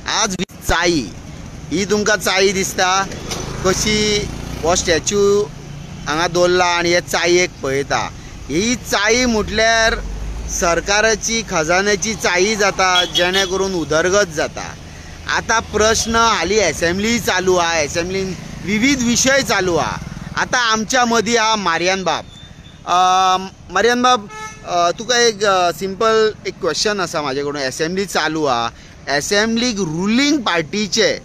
आज चाई ही तुमकां चाई दिसता कशी हो स्टॅच्यू हांगा दवरला आनी हे चायेक पळयता। ही चाई म्हटल्यार सरकाराची खजान्याची चाई जाता जेणे करून उदरगत जाता। आता प्रश्न हाली असेंब्ली चालू आहा, असेंब्लीन विविध विषय चालू आहा। आता आमच्या मदीं आहा मारियान बाब। मारियान बाब, तुका एक सिंपल एक क्वेश्चन आसा म्हाजे कडून। असेंब्ली चालू आहा, असेंब्लीक रुलींग पार्टीचे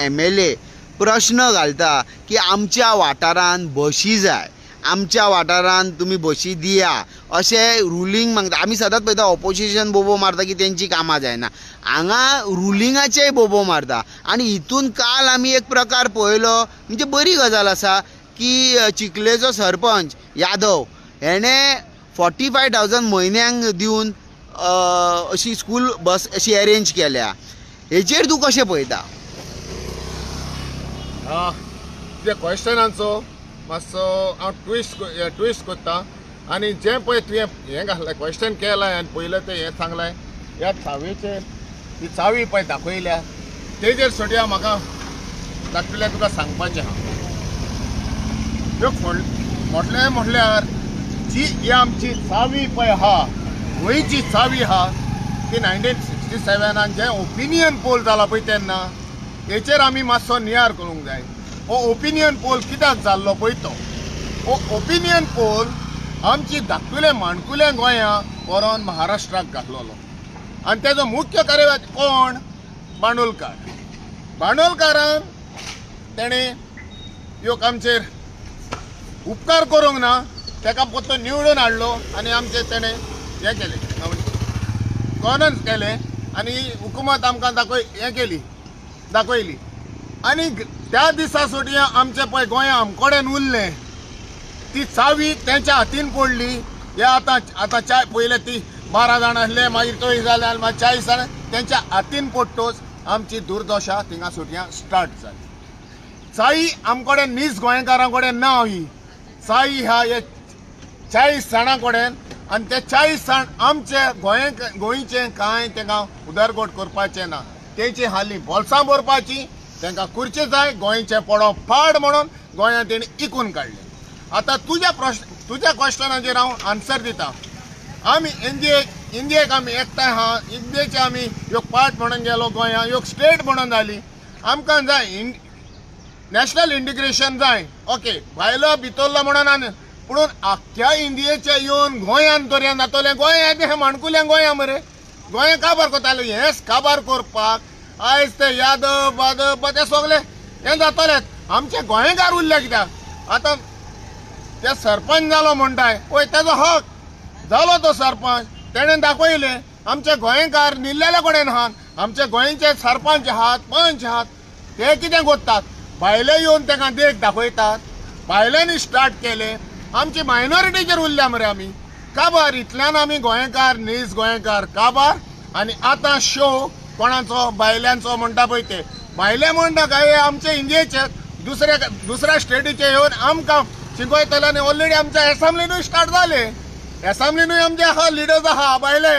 MLA प्रश्न घालता की आमच्या वाठारांत बशी जाय, आमच्या वाठारांत तुमी बशी दिया अशें रुलींग मागता। आमी सदांच पळयता ऑपोजिशन बोबो मारता की तेंची कामां जायना, हांगा रुलिंगाचेय बोबो मारता। आनी हितून काल आमी एक प्रकार पळयलो, म्हणजे बरी गजाल आसा की चिखलेचो सरपंच यादव हेणे 45,000 म्हयन्यांक दिवन अशी स्कूल बस अशी अरेंज केल्या। हेचेर तूं कशें पळयता? त्या क्वेश्चनाचो मातसो हांव ट्विस्ट करता आनी जें पळय तुवें हें घातलें क्वेश्चन केलां आनी पयलें तें हें सांगलां ह्या चावेचेर ती चावी पळय दाखयल्या तेजेर सोडया म्हाका दाखयल्या तुका सांगपाचें आहा। ह्यो म्हटल्यार जी ही आमची चावी पळय आहा, गोंयची चावी आहा ती 1967 जें ओपिनियन पोल जाला पळय तेन्ना हेचेर आमी मातसो नियार करूंक जाय। हो ओपिनियन पोल कित्याक जाल्लो पळय तो, हो ओपिनियन पोल आमची धाकटुले माणकुले गोंयां व्हरोन महाराष्ट्राक घातलेलो आनी तेजो मुख्य कार्यवाह कोण? बांदोडकार। बांदोडकारान तेणें ह्यो आमचेर उपकार करूंक ना, तेका फक्त निवडून हाडलो आनी आमचे तेणें हें केलें, गवर्नन्स केलें आनी हुकुमत आमकां दाखयली आनी त्या दिसा सोडया आमचे पळय गोंया आमकोडेन उरलें ती चावी तेंच्या हातीन पडली। हे आतां चाय पयले ती 12 जाण आसले, मागीर तोय जाले, मागीर 40 जाण तेंच्या हातीन पडटोच आमची दुर्दशा थिंगा सोडया स्टार्ट जाली। चाई आमकोडेन नीज गोंयकारां कडेन ना, ही चाई ह्या हे 40 जाणां कडेन आनी ते 40 जाण आमचे गोंयचे कांय तेंकां उदरगत करपाचें ना, तेंची हालीं बोल्सां भरपाची, तेंकां खुर्ची जाय, गोंयचे पडो फाड म्हणून गोंयांत तेणी इकून काडले। आतां तुज्या क्वेश्चनाचेर हांव आन्सर दिता। आमी इंडियेक आमी एकठांय आहा, इंडियेचे आमी एक पार्ट म्हणून गेलो, गोंयां एक स्टेट म्हणून जाली। आमकां जाय नॅशनल इंटिग्रेशन जाय, ओके, भायलो भितरलो म्हणून आनी पुणून आख्ख्या इंडियेचे येवन गोंयांत तरी जातलें। गोंयांत हे माणकुलें गोंया मरे, गोंया काबार करताले, हेंच काबार करपाक आयज ते यादव बादव ते सगळे हें जातलेच, आमचे गोंयकार उरले कित्याक? आतां ते सरपंच जालो म्हणटाय पळय तेजो हक जालो, तो सरपंच तेणें दाखयलें आमचे गोंयकार निल्लेले कडेन आहात, आमचे गोंयचे सरपंच आहात, पंच आहात, ते कितें करतात? भायले येवन तांकां देख दाखयतात, भायल्यांनी स्टार्ट केलें, आमची मायनॉरिटीचेर उरल्या मरे आमी काबार। इतल्यान आमी गोंयकार नीज गोंयकार काबार आनी आतां शो कोणाचो? भायल्यांचो म्हणटा पळय ते भायले म्हणटा काय आमचे इंडियेचे दुसऱ्या स्टेटीचे येवन आमकां शिकयतले आनी ऑलरेडी आमच्या एसेंब्लीनूय स्टार्ट जाले, एसेंब्लीनूय आमचे आहा लिडर्स आहा भायले।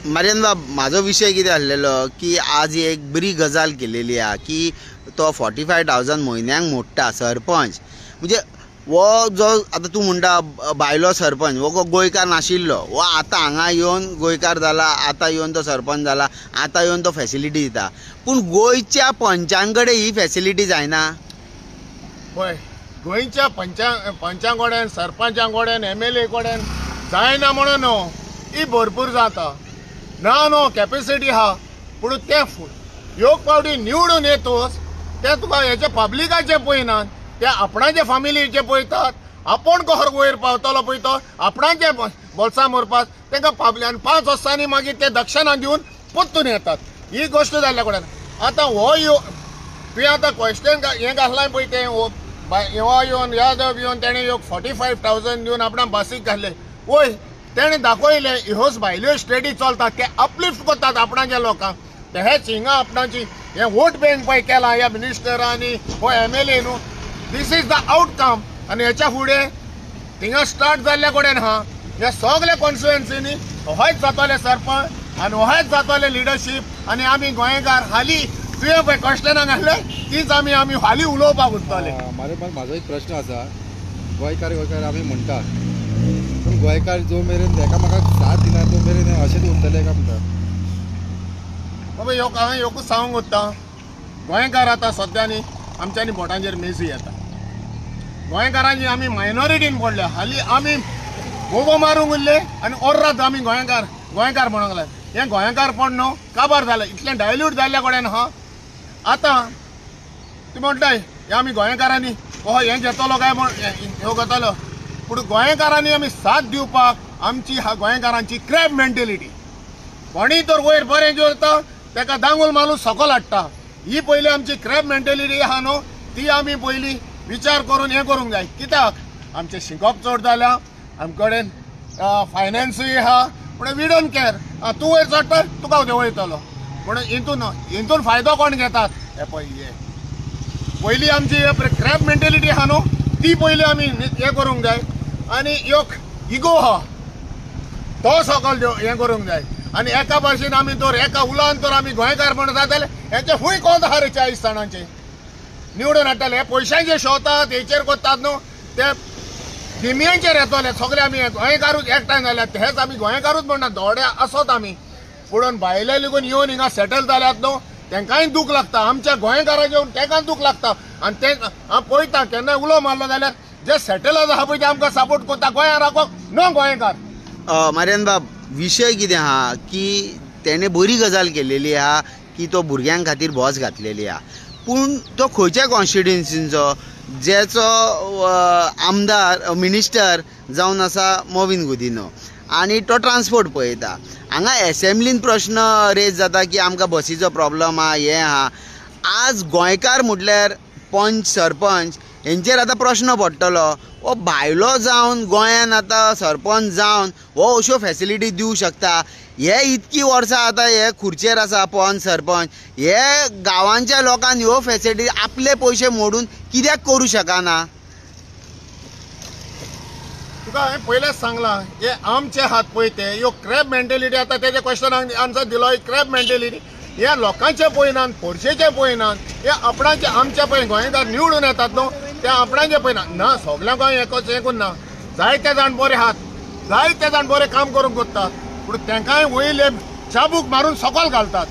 मारियान बाब, म्हाजो विशय कितें आसलेलो की आज एक बरी गजाल केलेली आहा की तो 45,000 म्हयन्यांक मोडटा सरपंच। म्हणजे वो जो आतां तूं म्हणटा भायलो सरपंच वो गोंयकार नाशिल्लो, वो आतां हांगा येवन गोंयकार जाला, आतां येवन तो सरपंच जाला, आतां येवन तो फॅसिलिटी दिता। पूण गोंयच्या पंचां कडेन ही फॅसिलिटी जायना पळय, गोंयच्या पंचां कडेन, सरपंचां कडेन, MLA कडेन जायना म्हणून ही भरपूर जाता ना, कॅपेसिटी आहा, पूण ते योग पावटी निवडून येतोच ते तुका हेचे पब्लिकाचे पळयनात, ते आपणाचे फॅमिलीचे पळयतात, आपूण कसो वयर पावतलो पळय तो आपणाचे बोल्सां भरपाक तांकां पावल्यान 5 वर्सांनी मागीर ते दक्षिणा दिवन परतून येतात, ही गोश्ट जाल्ल्या कडेन। आतां हो तुवें आतां क्वेश्चन हें घातलां पळय तें हो येवन यादव येवन तेणें 45,000 दिवन आपणाक बसीक घातले, वय तेणें दाखयलें ह्योच भायल्यो स्टेटी चलतात, ते अपलिफ्ट करतात आपणाच्या लोकांक, ते हेच हिंगा आपणाची हे वोट बँक पळय केला ह्या मिनिस्टरांनी हो MLA न्हू, दीस इज द आउटकम। आनी हेच्या फुडें थिंगा स्टार्ट जाल्ल्या कडेन आहा हे सगळे कॉन्स्टिट्युएन्सीनी होच जातले सरपंच, आनी होच जातले लिडरशीप आनी आमी गोंयकार हालीं तुवें पळय क्वेश्चनाक घातले तीच आमी हालीं उलोवपाक उत्तले. म्हाजो एक प्रश्न आसा. गोंयकार आमी म्हणटा पूण गोंयकार जो मेरेन एकामेकाक साथ दिना तो मेरेन अशेंच उरतले काय म्हणटा. बाबा हांवें एकूच सांगूंक उत्ता गोंयकार आतां सद्या न्ही आमच्यांनी बोटांचेर मेजी येता. गोंयकारांची आमी मायनॉरिटीन पडल्या. हालीं आमी बोबो मारूंक उरले आनी ओर्रात आमी गोंयकार म्हणूंक लागले. हें गोंयकारपण न्हू काबार जालें. इतलें डायल्यूट जाल्ल्या कडेन हा आतां तूं म्हणटाय हे आमी गोंयकारांनी हें घेतलो काय म्हण ह्यो घेतलो. पूण गोंयकारांनी आमी साथ दिवपाक आमची गोंयकारांची क्रॅब मेंटेलिटी. कोणीय तर वयर बरें जेवता ताका दांगूल मारून सकयल हाडटा. ही पयली आमची क्रॅब मेंटेलिटी आहा न्हू ती आमी पयली विचार करून हें करूंक जाय. कित्याक आमचें शिकप चड जाल्या आमचे कडेन फायनान्सूय आहा पूण वी डोंट केअर. तूं वयर चडटा तुका वयतलो पूण हितून फायदो कोण घेतात हे पळय. पयली आमची क्रॅब मेंटेलिटी आहा न्हू ती पयली आमी हें करूंक जाय. आनी एक इगो आहा तो सकयल हें करूंक जाय. आनी एका भाशेन आमी तर एका उलोवन तर आमी गोंयकार म्हणून जाताले हेचे खूंय कोंत आहा रे 40 जाणांचे निवडून हाडटाले. हे पयशांचे शोवतात हेचेर करतात न्हू ते गिम्यांचेर येतले सगळे आमी गोंयकारूच एकठांय जाल्यात. हेच आमी गोंयकारूच म्हणटा दोड्या आसत आमी. पुणून भायले लेगून येवन हिंगा सेटल जाल्यात न्हू तांकांय दूख लागता. आमच्या गोंयकाराक येवन तांकां दूख लागता. आनी ते हांव पळयता केन्नाय उलो मारलो जाल्यार जे सेटलर्स आहा पळय ते आमकां सपोर्ट करता गोंया राखोंक नो गोंयकार. मार्यान बाब विशय कितें आहा की तेणे बरी गजाल केलेली आहा की तो भुरग्यां खातीर बस घातलेली आहा. पूण तो खंयच्या कॉन्स्टिट्युएन्सीचो जेचो आमदार मिनिस्टर जावन आसा मोविन गुदिनो आनी तो ट्रान्सपोर्ट पळयता. हांगा एसेंब्लीन प्रश्न रेज जाता की आमकां बसीचो प्रॉब्लम आहा हें आहा. आज गोंयकार म्हटल्यार पंच सरपंच हेंचेर आतां प्रश्न पडटलो. हो भायलो जावन गोंयान आतां सरपंच जावन हो अश्यो फॅसिलिटी दिवंक शकता. हे इतकी वर्सां आतां हे खुर्चेर आसा पंच सरपंच हे गांवांच्या लोकांक ह्यो फॅसिलिटी आपले पयशे मोडून कित्याक करूं शकना. तुका हांवें पयलेंच सांगलां हे आमचे हात पळय ते ह्यो क्रॅब मेंटेलिटी आतां तेज्या क्वेश्चनाक आन्सर दिलो. ही क्रॅब मेंटेलिटी हे लोकांचे पळयनात खोर्शेचे पळयनात. हे आपणाचे आमचे पळय गोंयकार निवडून येतात न्हू ते आपणाचे पळयनात. ना सगळ्या गोंय एकच हें करून ना. जायते जाण बरे आहात जायते जाण बरें काम करूंक कोत्तात पूण तांकांय वयले चाबूक मारून सकयल घालतात.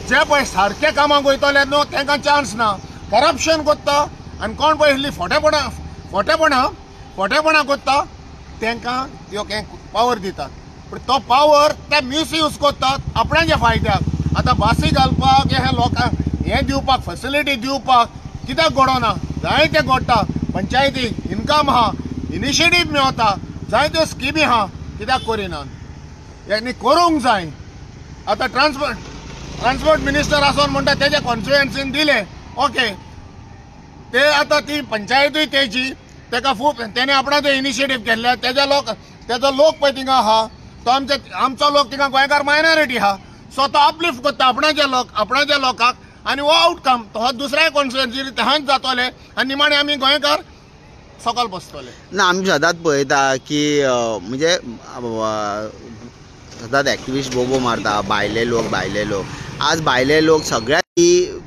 जे पळय सारके कामाक वयतले न्हू तांकां चान्स ना. करप्शन कोत्ता आनी कोण पळय इल्ली फोटेपणां कोत्ता तांकां ह्यो पावर दितात. पूण तो पावर ते मिसयूज कोत्तात आपणाच्या फायद्याक. आतां बासी घालपाक हे लोकांक हें दिवपाक फॅसिलिटी दिवपाक कित्याक घडोना. जायते घडटा. पंचायतीक इन्कम आहा इनिशिएटीव मेळटा जायत्यो स्किमी आहा कित्याक करिनात. हें करूंक जाय. आतां ट्रान्सपोर्ट मिनिस्टर आसोन म्हणटा तेजे कॉन्स्टिट्युएन्सीन दिले ओके ते आतां ती पंचायतूय तेजी ताका खूब तेणे आपणाचो इनिशिएटीव केल्ले. तेजो लोक पळय थिंगा आहा तो आमचो लोक थिंगा गोंयकार मायनॉरिटी आहा सो तो अपलिफ्ट करता आपणाच्या लोकांक आनी हो आउटकम तो दुसऱ्या कॉन्स्टिट्युएन्सी तहांच जातले आनी निमाणे आमी गोंयकार सकयल बसतले. ना आमी सदांच पळयता की म्हणजे सदांच एक्टिविस्ट बोबो मारता भायले लोक. आज भायले लोक सगळ्यात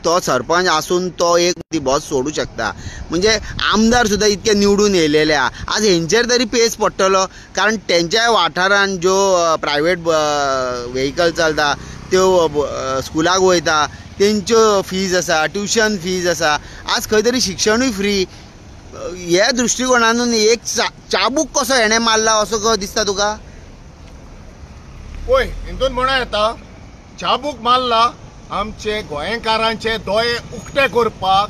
तो सरपंच आसून तो एक ती बस सोडूं शकता. म्हणजे आमदार सुद्दां इतके निवडून येयलेले आहा. आज हेंचेर तरी पेस पडटलो कारण तेंच्या वाठारांत ज्यो प्रायवेट व्हेकल चलता त्यो स्कुलाक वयता तेंच्यो फीज आसा ट्युशन फीज आसा. आज खंय तरी शिक्षणूय फ्री. ह्या दृश्टिकोनानून एक चाबूक कसो हेणें मारला असो दिसता तुका. पळय हितून म्हणून येता चाबूक मारला आमचे गोंयकारांचे दोळे उक्ते करपाक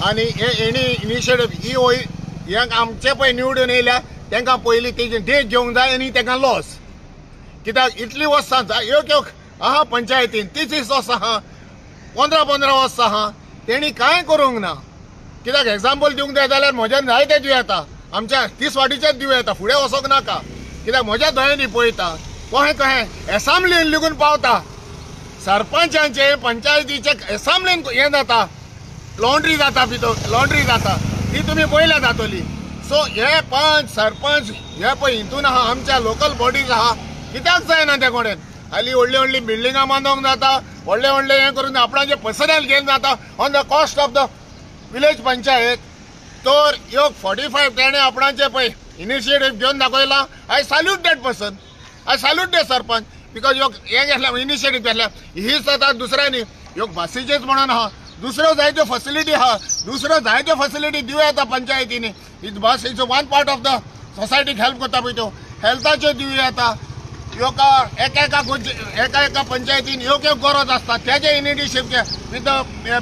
आनी हे इनिशिएटीव ही आमचे पळय निवडून येयल्या तांकां पयलीं तेजी डेट घेवंक जाय आनी तांकां लॉस. कित्याक इतलीं वर्सां एक आहा पंचायतीन 30 वर्सां आहा 15 वर्सां आहा तेणी कांय करूंक ना. कित्याक एग्जाम्पल दिवंक जाय जाल्यार म्हज्यान जायते दिव येता आमच्या 30 वाटीचेच दिव येता फुडें वचोंक नाका. कित्याक म्हज्या दोळ्यांनी पळयता कहें एसांब्लीन लेगून पावता सरपंचांचे पंचायतीचे एसांब्लीन हें जाता लॉन्ड्री जाता ती तुमी पळयल्या जातली. सो हे पंच सरपंच हे पळय हितून आहा आमच्या लोकल बॉडीज आहा कित्याक जायना ते कोणेन हाली व्हडली व्हडली बिल्डिंगां बांदूंक जाता, व्हडले व्हडले हें करून आपणाचे पर्सनल घेवन जाता on the cost of the village panchayat. तर ह्यो 45 तेणे आपणाचे पळय इनिशिएटीव घेवन दाखयला. I salute that person, I salute the sarpanch, because ह्यो हें घेतल्या इनिशिएटीव घेतल्या. हीच जाता दुसऱ्यांनी ह्यो भासीचेच म्हणून आहा, दुसऱ्यो जायत्यो फॅसिलिटी आहा, दुसऱ्यो जायत्यो फॅसिलिटी दिवं येता पंचायतींनी. ही bus is one part of the सोसायटीक हेल्प करता पळय त्यो हेल्थाच्यो दिवं येता. एका पंचायतीन ह्यो गरज आसता त्याचे initiative with the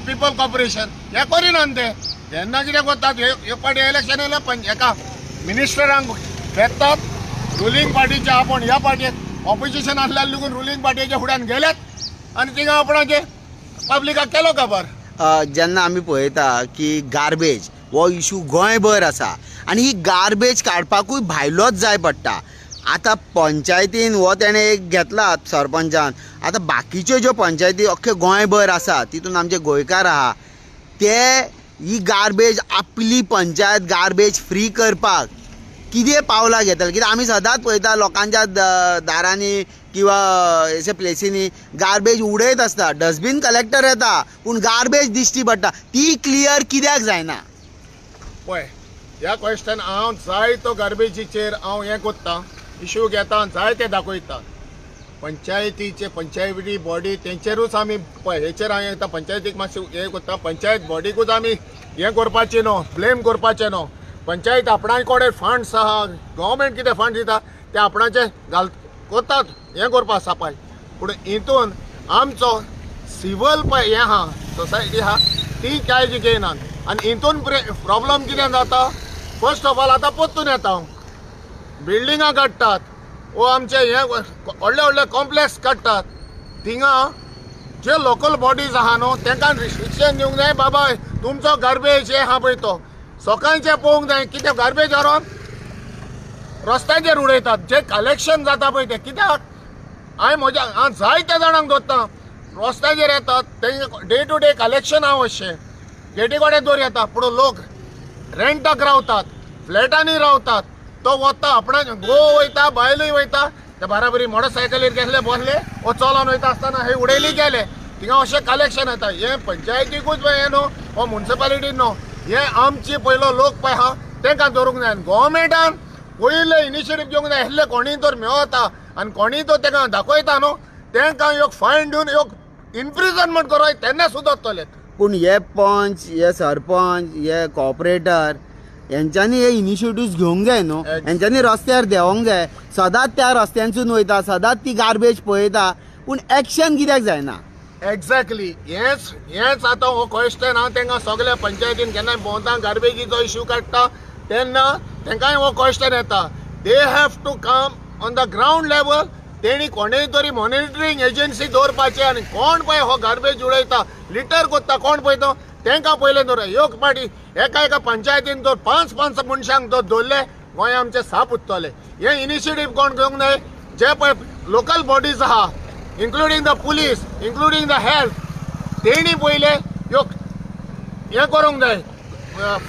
people corporation हे करिनात ते. तेन्ना कितें करतात ह्यो पार्टी इलेक्शन येयलें एका मिनिस्टरांक भेटतात रुलींग पार्टीचे, आपण ह्या पार्टीक ऑपोजिशन आसल्यान लागून रुलींग पार्टीच्या फुड्यान गेल्यात आनी थिंगा आपणाचे पब्लिकाक केलो खबर. जेन्ना आमी पळयता की गार्बेज हो इशू गोंयभर आसा आनी ही गार्बेज काडपाकूय भायलोच जाय पडटा. आतां पंचायतीन हो तेणें एक घेतला सरपंचान. आतां बाकीच्यो ज्यो पंचायती अख्खे गोंयभर आसा तितून आमचे गोंयकार आहा ते ही गार्बेज आपली पंचायत गार्बेज फ्री करपाक कितें पावलां घेतले. कित्याक आमी सदांच पळयता लोकांच्या दारांनी किंवा अशे प्लेसींनी गार्बेज उडयत आसता, डस्टबीन कलेक्टर येता पूण गार्बेज दिश्टी पडटा. ती क्लियर कित्याक जायना पळय. ह्या क्वेश्चन हांव जायतो गार्बेजीचेर हांव हें कोत्ता, इश्यू घेता, जाय ते दाखयता. पंचायती बॉडी तेंचेरूच आमी पळय हेचेर हांव येता पंचायतीक मातशें हें कोत्ता. पंचायत बॉडीकूच आमी हें करपाचें न्हू, ब्लेम करपाचें न्हू. पंचायत आपणाचे कडेन फंड्स आहा, गव्हर्मेंट कितें फंड दिता ते आपणाचे कोतात हें करपा सफाई. पूण हितून आमचो सिव्हल पळय हें आहा सोसायटी आहा ती काळजी घेयनात. आनी हितून प्रॉब्लम कितें जाता, फर्स्ट ऑफ ऑल आतां परतून येता हांव बिल्डिंगां काडटात वो आमचे हे व्हडले व्हडले कॉम्प्लेक्स काडटात. थिंगा जे लोकल बॉडीज आहा न्हू तांकां रिस्ट्रिक्शन दिवंक जाय. बाबा तुमचो गार्बेज हे आहा पळय तो सकाळचें पळोवंक जाय. कितें गार्बेज व्हरोन रस्त्याचेर उडयतात. जे कलेक्शन जाता पळय ते कित्याक हांव जायत्या जाणांक धरता रस्त्याचेर येतात ते डे टू डे कलेक्शन हांव अशें गेटी कडेन दवर येता. पूण लोक रेंटाक रावतात, फ्लॅटांनी रावतात. तो वता आपणा गो वयता बायलूय वयता ते बाराबरी मोटरसायकलीर गेले बसले वो चलोन वयता आसतना हे उडयली गेले. थिंगा अशें कलेक्शन येता. हे पंचायतीकूच हे न्हू हो म्युनिसिपालिटीन न्हू, हे आमची पयलो लोक पळय आहा तांकां धरूंक जाय. गव्हर्मेंटान पयले इनिशिएटीव घेवंक जाय. असले कोणीय तर मेळता आनी कोणीय तो तांकां दाखयता न्हू तांकां एक फायन दिवन एक इम्प्रिजनमेंट करय तेन्ना सुदारतले. पूण हे पंच हे सरपंच हे कॉर्पोरेटर यांच्यानी हे इनिशिएटिव्ह घेवंक जाय न्हू. यांच्यानी रस्त्यार देवंक जाय. सदांच त्या रस्त्यांसून वयता, सदांच ती गार्बेज पळयता पूण एक्शन कित्याक जायना. एक्झॅक्टली हेच आतां हो क्वेश्चन हांव तांकां सगळ्या पंचायतीन केन्नाय भोंवता गार्बेजीचो इश्यू काडटा तेन्ना तांकांय हो क्वेश्चन येता. They have to come on the ground level. तेणी कोणेय तरी मॉनिटरींग एजन्सी दवरपाचे आनी कोण पळय हो गार्बेज उडयता लिटर कोत्ता कोण पळयता तांकां पयलें दवर. ह्यो पार्टी एका पंचायतीन तर 5 मनशांक तर दवरले गोंय आमचे साप उरतले. हे इनिशिएटीव कोण घेवंक जाय. जे पळय लोकल बॉडीज आहा including the police including the health तेणी पयले ह्यो हें करूंक जाय,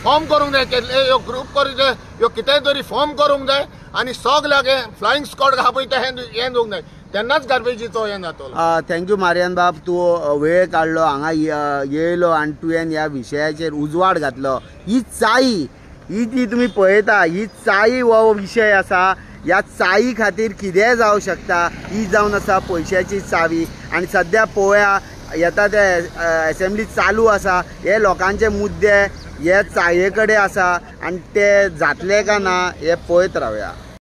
फॉर्म करूंक जाय. ह्यो ग्रूप करूंक जाय, ह्यो कितेंय तरी फॉर्म करूंक जाय आनी सगळ्याक फ्लायंग स्क्वॉड आहा पळय ते हें दिवंक जाय. तेन्नाच गार्बेजीचो हें जातलो. थँक्यू मारियान बाब, तूं वेळ काडलो हांगा येयलो आनी तुवें ह्या विशयाचेर उजवाड घातलो. ही चाई ही जी तुमी पळयता ही चाई हो विशय आसा. ह्या चाई खातीर कितेंय जावं शकता. ही जावन आसा पयशाची चावी आनी सद्या पळोवया येता ते असेंब्ली चालू आसा. हे लोकांचे मुद्दे हे चाये कडेन आसा आनी ते जातले काय ना हे पळयत रावया.